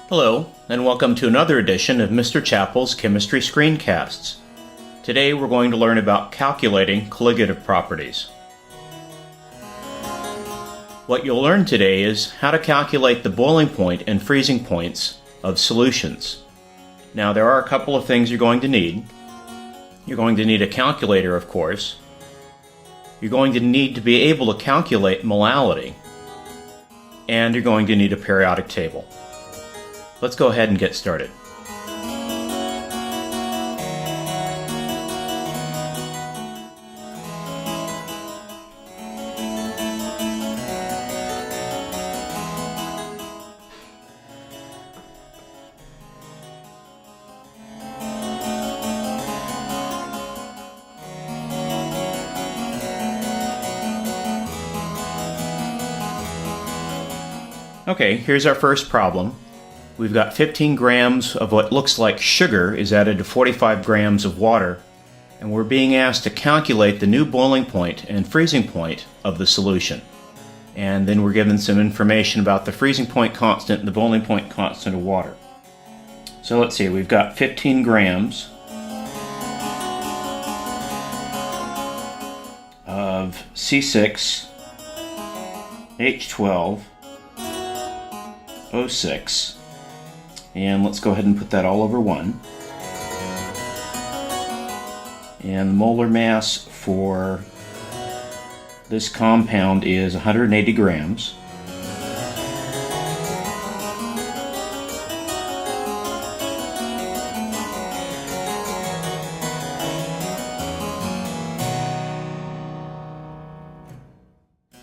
Hello, and welcome to another edition of Mr. Chappell's Chemistry Screencasts. Today we're going to learn about calculating colligative properties. What you'll learn today is how to calculate the boiling point and freezing points of solutions. Now there are a couple of things you're going to need. You're going to need a calculator, of course. You're going to need to be able to calculate molality. And you're going to need a periodic table. Let's go ahead and get started. Okay, here's our first problem. We've got 15 grams of what looks like sugar is added to 45 grams of water, and we're being asked to calculate the new boiling point and freezing point of the solution. And then we're given some information about the freezing point constant and the boiling point constant of water. So let's see, we've got 15 grams of C6H12O6. And let's go ahead and put that all over 1. And the molar mass for this compound is 180 grams.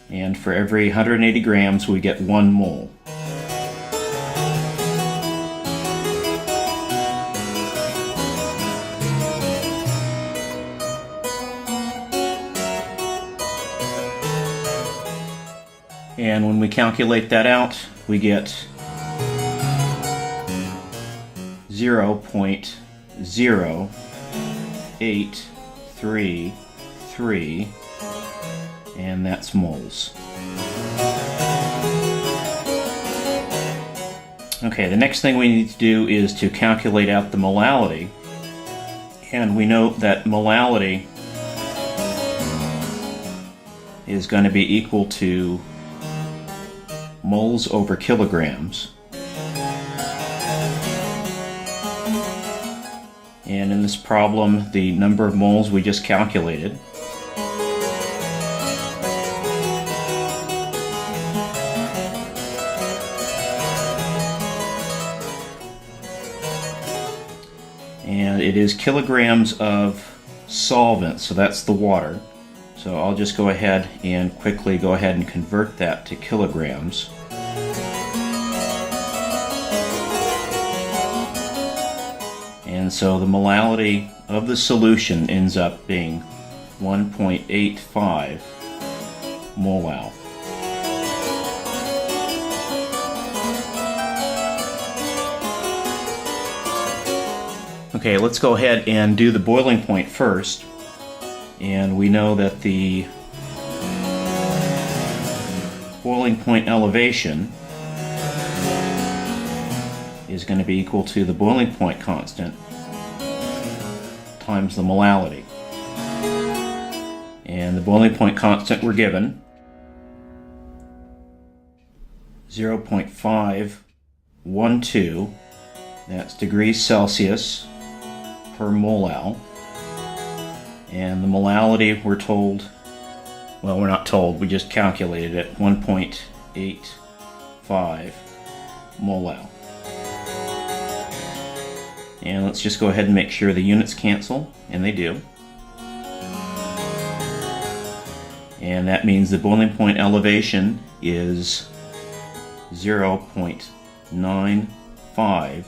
And for every 180 grams we get 1 mole. And when we calculate that out, we get 0.0833, and that's moles. Okay, the next thing we need to do is to calculate out the molality. And we know that molality is going to be equal to moles over kilograms. And in this problem, the number of moles we just calculated. And it is kilograms of solvent, so that's the water. So I'll just go ahead and quickly go ahead and convert that to kilograms. And so the molality of the solution ends up being 1.85 molal. Okay, let's go ahead and do the boiling point first. And we know that the boiling point elevation is going to be equal to the boiling point constant times the molality. And the boiling point constant we're given 0.512, that's degrees Celsius per molal. And the molality, we're told, well, we're not told, we just calculated it, 1.85 molal. And let's just go ahead and make sure the units cancel, and they do. And that means the boiling point elevation is 0.95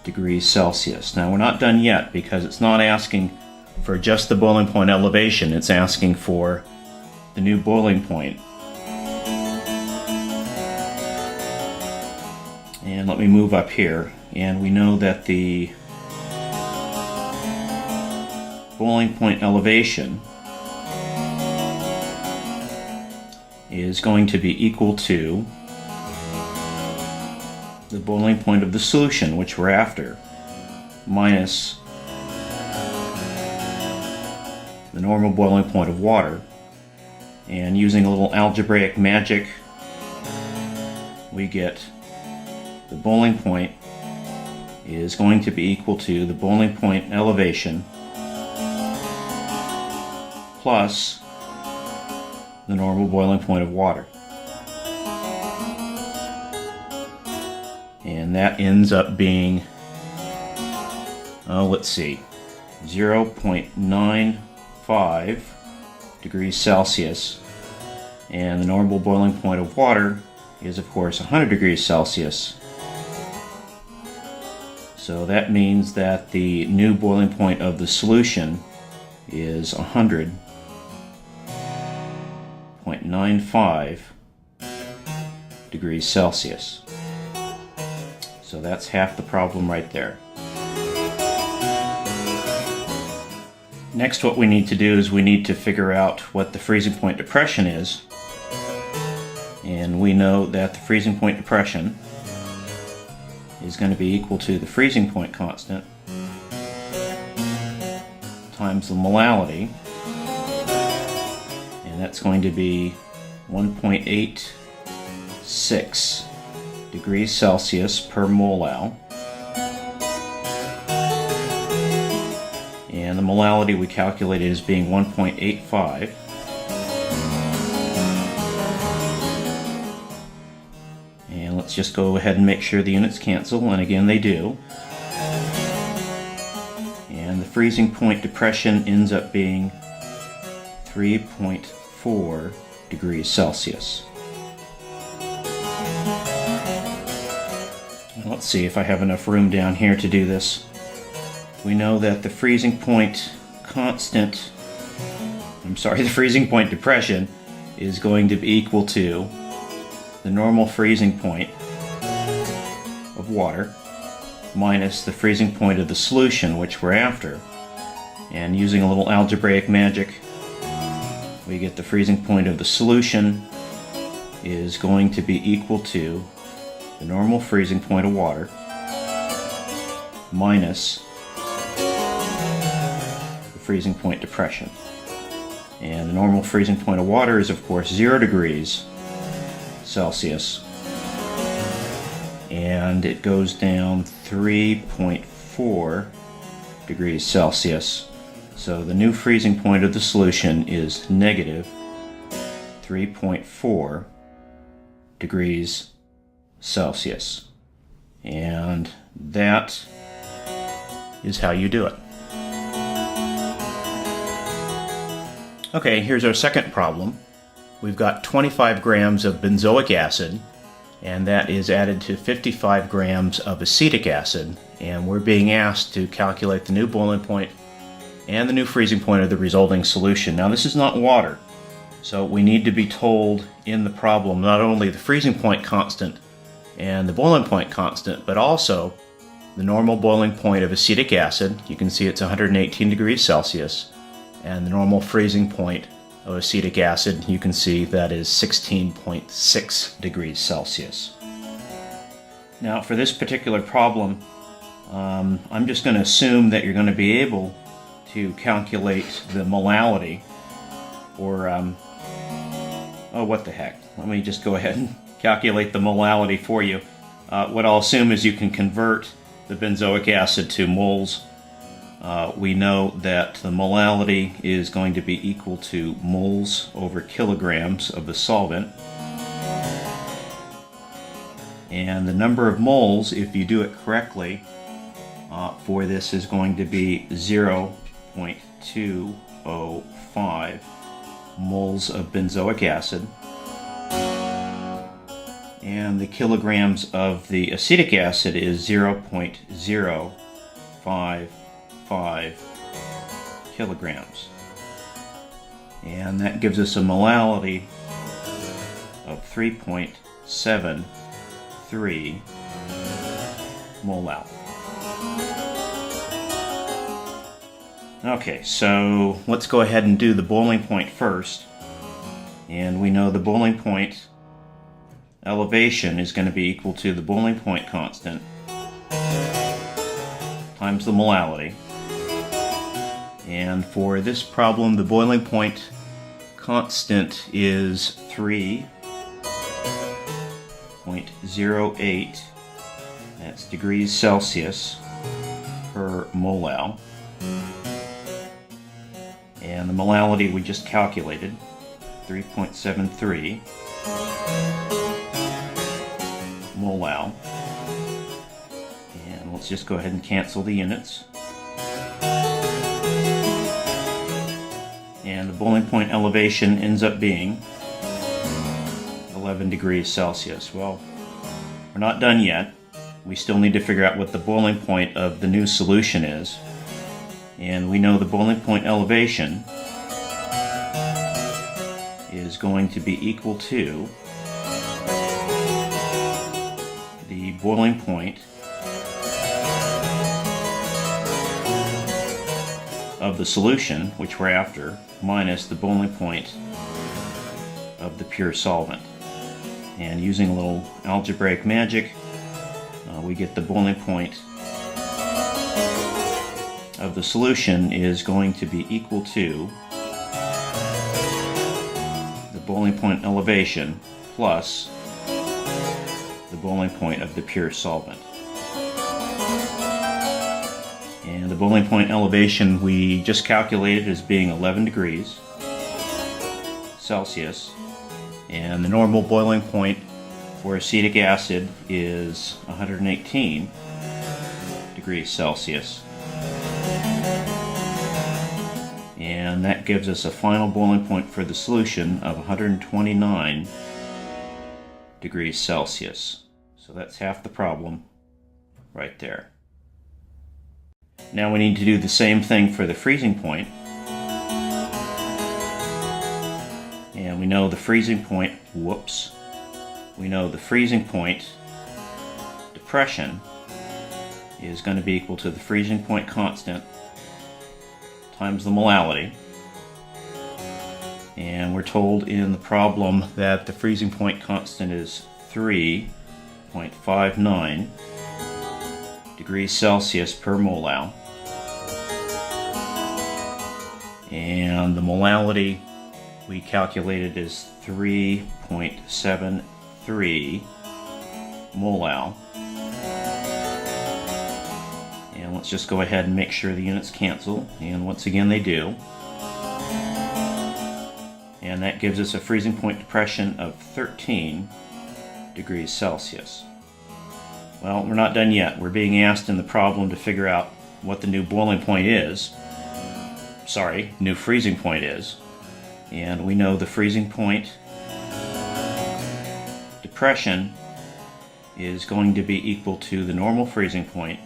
degrees Celsius. Now we're not done yet because it's not asking for just the boiling point elevation, it's asking for the new boiling point. And let me move up here, and we know that the boiling point elevation is going to be equal to the boiling point of the solution, which we're after, minus the normal boiling point of water. And using a little algebraic magic, we get the boiling point is going to be equal to the boiling point elevation plus the normal boiling point of water. And that ends up being, let's see, 0.95 degrees Celsius. And the normal boiling point of water is, of course, 100 degrees Celsius. So that means that the new boiling point of the solution is 100.95 degrees Celsius. So that's half the problem right there. Next, what we need to do is we need to figure out what the freezing point depression is. And we know that the freezing point depression is going to be equal to the freezing point constant times the molality, and that's going to be 1.86 degrees Celsius per molal. And the molality we calculated as being 1.85. And let's just go ahead and make sure the units cancel, and again they do. And the freezing point depression ends up being 3.4 degrees Celsius. Let's see if I have enough room down here to do this. We know that the freezing point constant, the freezing point depression is going to be equal to the normal freezing point of water minus the freezing point of the solution, which we're after. And using a little algebraic magic, we get the freezing point of the solution is going to be equal to the normal freezing point of water minus the freezing point depression. And the normal freezing point of water is, of course, 0 degrees Celsius. And it goes down 3.4 degrees Celsius. So the new freezing point of the solution is negative 3.4 degrees Celsius. And that is how you do it. Okay, here's our second problem. We've got 25 grams of benzoic acid, and that is added to 55 grams of acetic acid, and we're being asked to calculate the new boiling point and the new freezing point of the resulting solution. Now, this is not water, so we need to be told in the problem not only the freezing point constant and the boiling point constant, but also the normal boiling point of acetic acid. You can see it's 118 degrees Celsius. And the normal freezing point of acetic acid, you can see that is 16.6 degrees Celsius. Now, for this particular problem, I'm just going to assume that you're going to be able to calculate the molality, or, oh, what the heck. Let me just go ahead and calculate the molality for you. What I'll assume is you can convert the benzoic acid to moles. We know that the molality is going to be equal to moles over kilograms of the solvent. And the number of moles, if you do it correctly, for this is going to be 0.205 moles of benzoic acid. And the kilograms of the acetic acid is 0.055 kilograms. And that gives us a molality of 3.73 molal. Okay, so let's go ahead and do the boiling point first. And we know the boiling point elevation is going to be equal to the boiling point constant times the molality. And for this problem, the boiling point constant is 3.08, that's degrees Celsius per molal. And the molality we just calculated, 3.73 molal. And let's just go ahead and cancel the units. And the boiling point elevation ends up being 11 degrees Celsius. Well, we're not done yet. We still need to figure out what the boiling point of the new solution is. And we know the boiling point elevation is going to be equal to the boiling point of the solution, which we're after, minus the boiling point of the pure solvent. And using a little algebraic magic, we get the boiling point of the solution is going to be equal to the boiling point elevation plus the boiling point of the pure solvent. And the boiling point elevation we just calculated as being 11 degrees Celsius, and the normal boiling point for acetic acid is 118 degrees Celsius. And that gives us a final boiling point for the solution of 129 degrees Celsius. So that's half the problem right there. Now we need to do the same thing for the freezing point. And we know the freezing point, we know the freezing point depression is going to be equal to the freezing point constant times the molality. And we're told in the problem that the freezing point constant is 3.59 degrees Celsius per molal. And the molality we calculated is 3.73 molal. And let's just go ahead and make sure the units cancel, and once again they do. And that gives us a freezing point depression of 13 degrees Celsius. Well, we're not done yet. We're being asked in the problem to figure out what the new boiling point is. New freezing point is. And we know the freezing point depression is going to be equal to the normal freezing point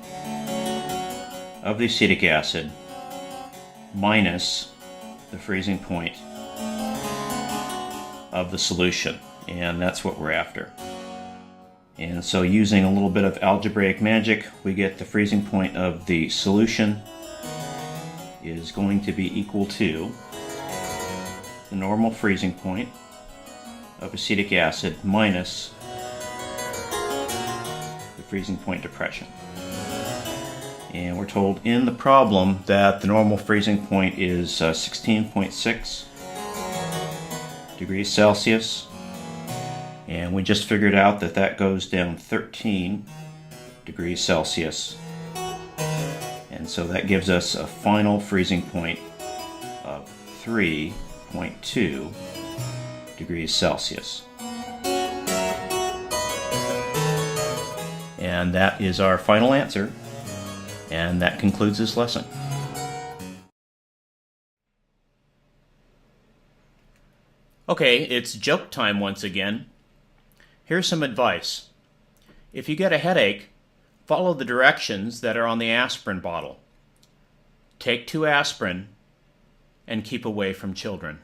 of the acetic acid minus the freezing point of the solution. And that's what we're after. And so using a little bit of algebraic magic, we get the freezing point of the solution is going to be equal to the normal freezing point of acetic acid minus the freezing point depression. And we're told in the problem that the normal freezing point is 16.6 degrees Celsius. And we just figured out that that goes down 13 degrees Celsius. And so that gives us a final freezing point of 3.2 degrees Celsius. And that is our final answer. And that concludes this lesson. Okay, it's joke time once again. Here's some advice. If you get a headache, follow the directions that are on the aspirin bottle. Take 2 aspirin and keep away from children.